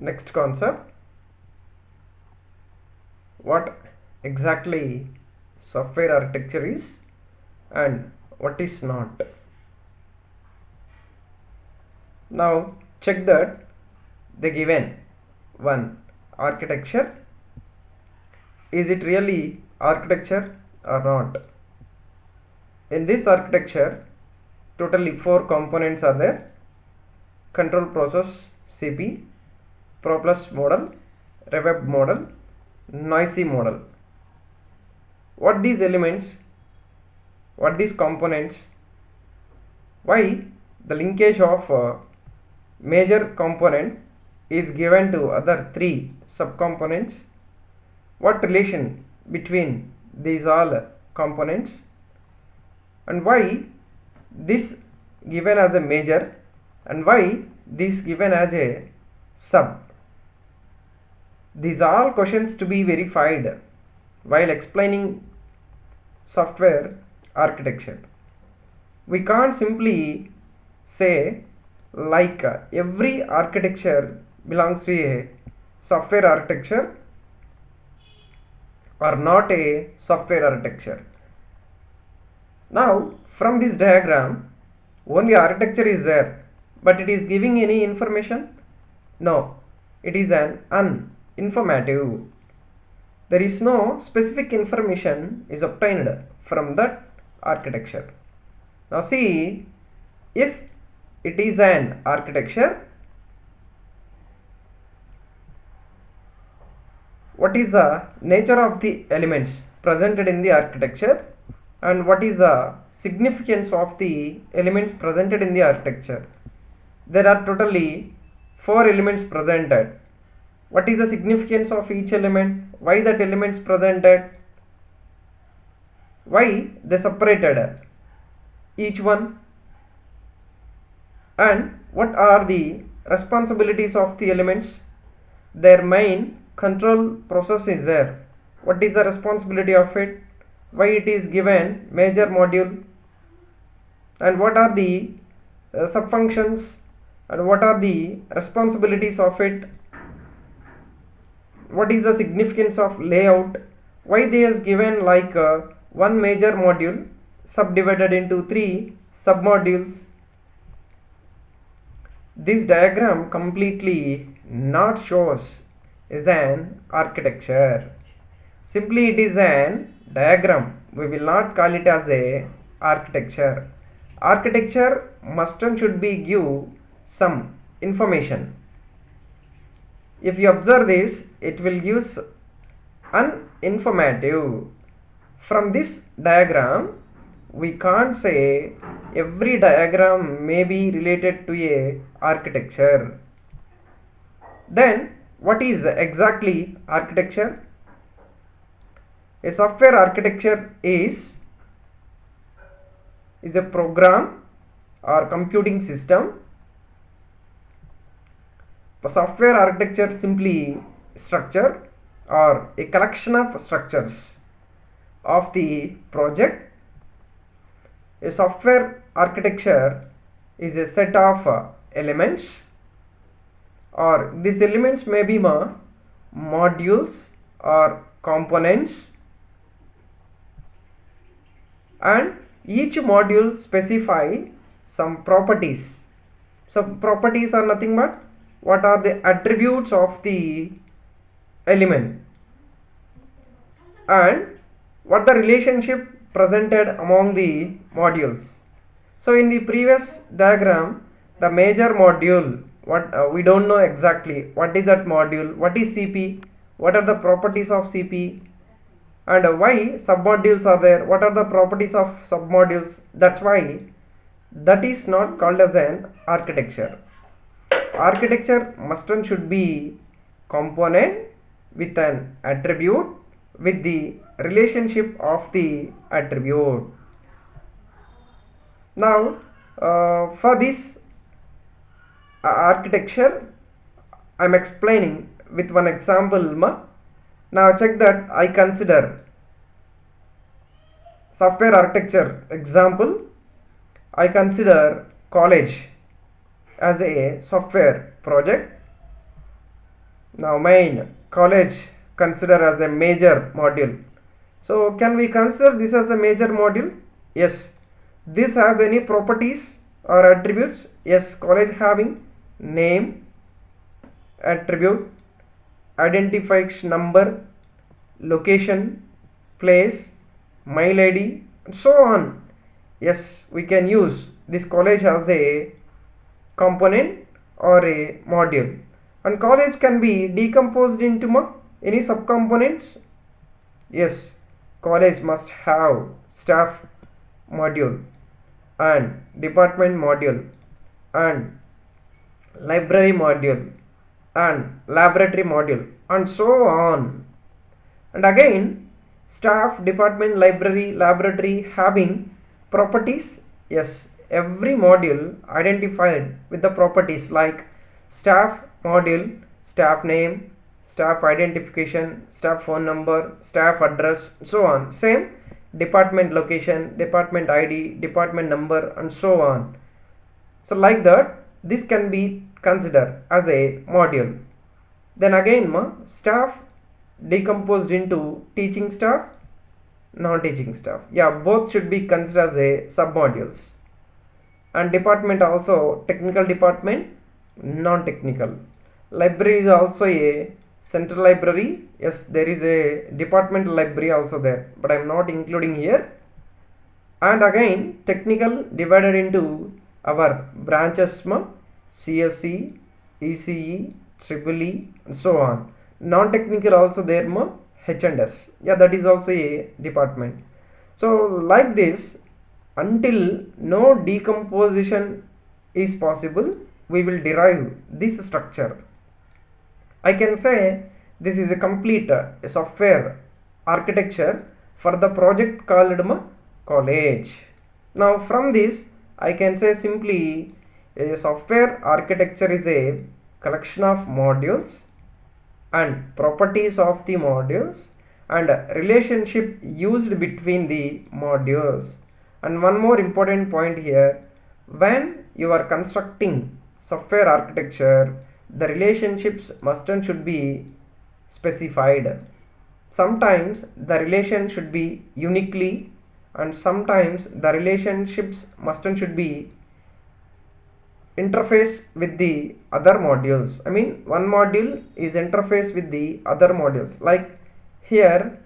Next concept, what exactly software architecture is and what is not. Now check that the given one architecture, is it really architecture or not? In this architecture totally 4 components are there: control process CP, Process model, revved model, noisy model. What these elements, what these components, why the linkage of major component is given to other 3 subcomponents, what relation between these all components, and why this given as a major and why this given as a sub. These are all questions to be verified while explaining software architecture. We can't simply say like every architecture belongs to a software architecture or not a software architecture. Now from this diagram only architecture is there, but it is giving any information? No, it is an uninformative. There is no specific information is obtained from that architecture. Now see, if it is an architecture, what is the nature of the elements presented in the architecture and what is the significance of the elements presented in the architecture? There are totally 4 elements presented. What is the significance of each element? Why that elements presented? Why they separated each one? And what are the responsibilities of the elements? Their main control process is there. What is the responsibility of it? Why it is given major module? And what are the subfunctions and what are the responsibilities of it? What is the significance of layout? Why they is given like one major module subdivided into 3 submodules? This diagram completely not shows is an architecture. Simply it is an diagram. We will not call it as a architecture. Architecture must and should be give some information. If you observe this, it will give uninformative. From this diagram, we can't say every diagram may be related to a architecture. Then what is exactly architecture? A software architecture is a program or computing system. The software architecture simply structure or a collection of structures of the project. A software architecture is a set of elements, or these elements may be modules or components, and each module specify some properties. So properties are nothing but what are the attributes of the element and what the relationship presented among the modules. So in the previous diagram, the major module, what we don't know exactly what is that module, what is CP, what are the properties of CP, and why submodules are there, what are the properties of submodules. That's why that is not called as an architecture. Architecture must and should be component with an attribute with the relationship of the attribute. Now for this architecture I am explaining with one example. Now check that I consider software architecture example. I consider college as a software project. Now main college consider as a major module. So can we consider this as a major module? Yes. This has any properties or attributes? Yes. College having name, attribute, identification number, location, place, mail ID, and so on. Yes, we can use this college as a component or a module. And college can be decomposed into any subcomponents. Yes, college must have staff module and department module and library module and laboratory module and so on. And again, staff, department, library, laboratory having properties. Yes, every module identified with the properties like staff module, staff name, staff identification, staff phone number, staff address, so on. Same department location, department ID, department number, and so on. So like that, this can be considered as a module. Then again, staff decomposed into teaching staff, non-teaching staff. Yeah, both should be considered as a submodules. And department also technical department, non-technical. Library is also a central library. Yes, there is a department library also there, but I am not including here. And again, technical divided into our branches, CSE, ECE, Triple E, and so on. Non-technical also there, H&S. Yeah, that is also a department. So like this, until no decomposition is possible, we will derive this structure. I can say this is a complete software architecture for the project called college. Now from this, I can say simply a software architecture is a collection of modules and properties of the modules and relationship used between the modules. And one more important point here, when you are constructing software architecture, the relationships must and should be specified. Sometimes the relation should be uniquely, and sometimes the relationships must and should be interface with the other modules. I mean, one module is interface with the other modules. Like here,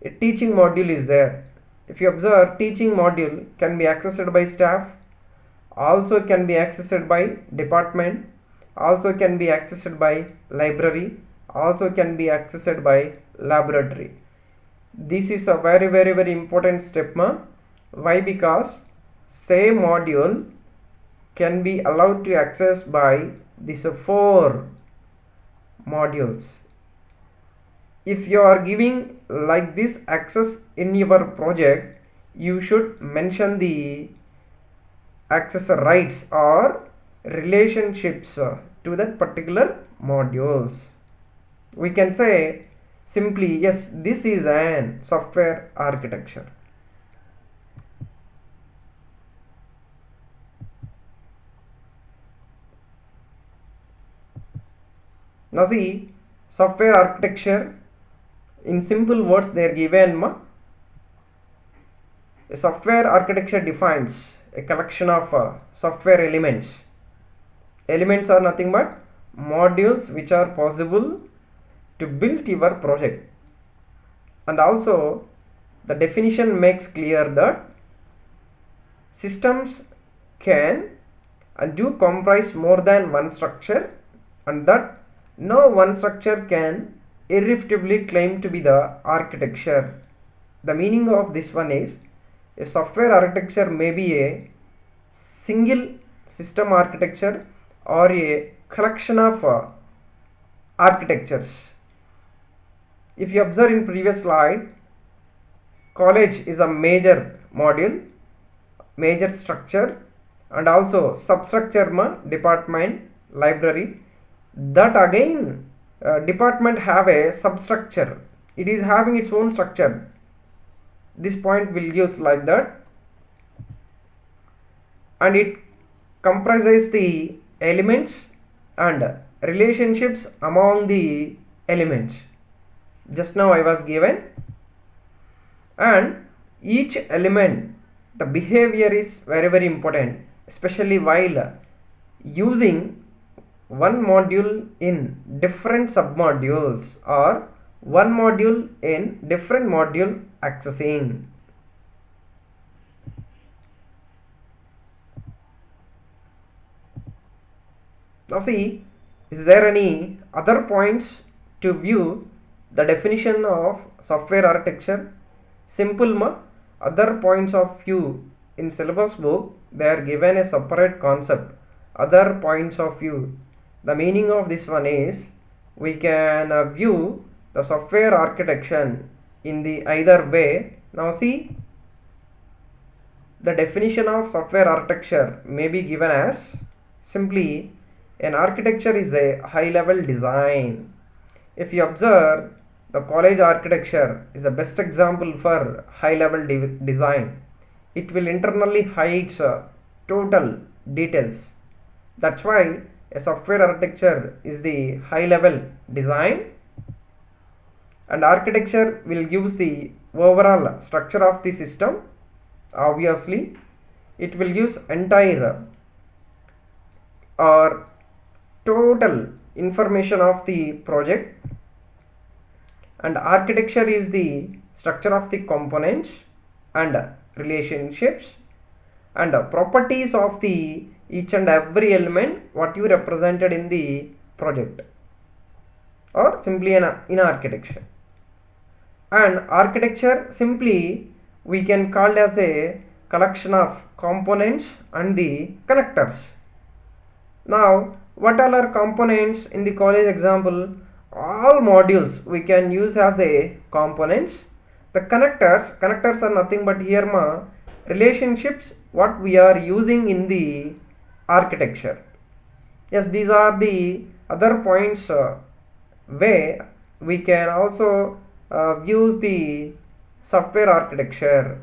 a teaching module is there. If you observe, teaching module can be accessed by staff, also can be accessed by department, also can be accessed by library, also can be accessed by laboratory. This is a very important step. Why? Because same module can be allowed to access by these 4 modules. If you are giving like this access in your project, you should mention the access rights or relationships to that particular modules. We can say simply, yes, this is an software architecture. Now see, software architecture, in simple words they are given. A software architecture defines a collection of software elements. Elements are nothing but modules which are possible to build your project. And also the definition makes clear that systems can and do comprise more than one structure, and that no one structure can irrefutably claim to be the architecture. The meaning of this one is, a software architecture may be a single system architecture or a collection of architectures. If you observe in previous slide, college is a major module, major structure, and also substructure, department, library. That again, department have a substructure. It is having its own structure. This point will use like that, and it comprises the elements and relationships among the elements. Just now I was given, and each element, the behavior is very important, especially while using one module in different submodules or one module in different module accessing. Now see, is there any other points to view the definition of software architecture? Simple ma, other points of view in syllabus book they are given a separate concept, other points of view. The meaning of this one is we can view the software architecture in the either way. Now see, the definition of software architecture may be given as simply an architecture is a high level design. If you observe, the college architecture is the best example for high level design. It will internally hide total details. That's why a software architecture is the high level design, and architecture will give the overall structure of the system. Obviously it will use entire or total information of the project, and architecture is the structure of the components and relationships and properties of the each and every element what you represented in the project, or simply in architecture. And architecture simply we can call as a collection of components and the connectors. Now what all are components in the college example? All modules we can use as a components. The connectors are nothing but here relationships what we are using in the architecture. Yes, these are the other points where we can also use the software architecture.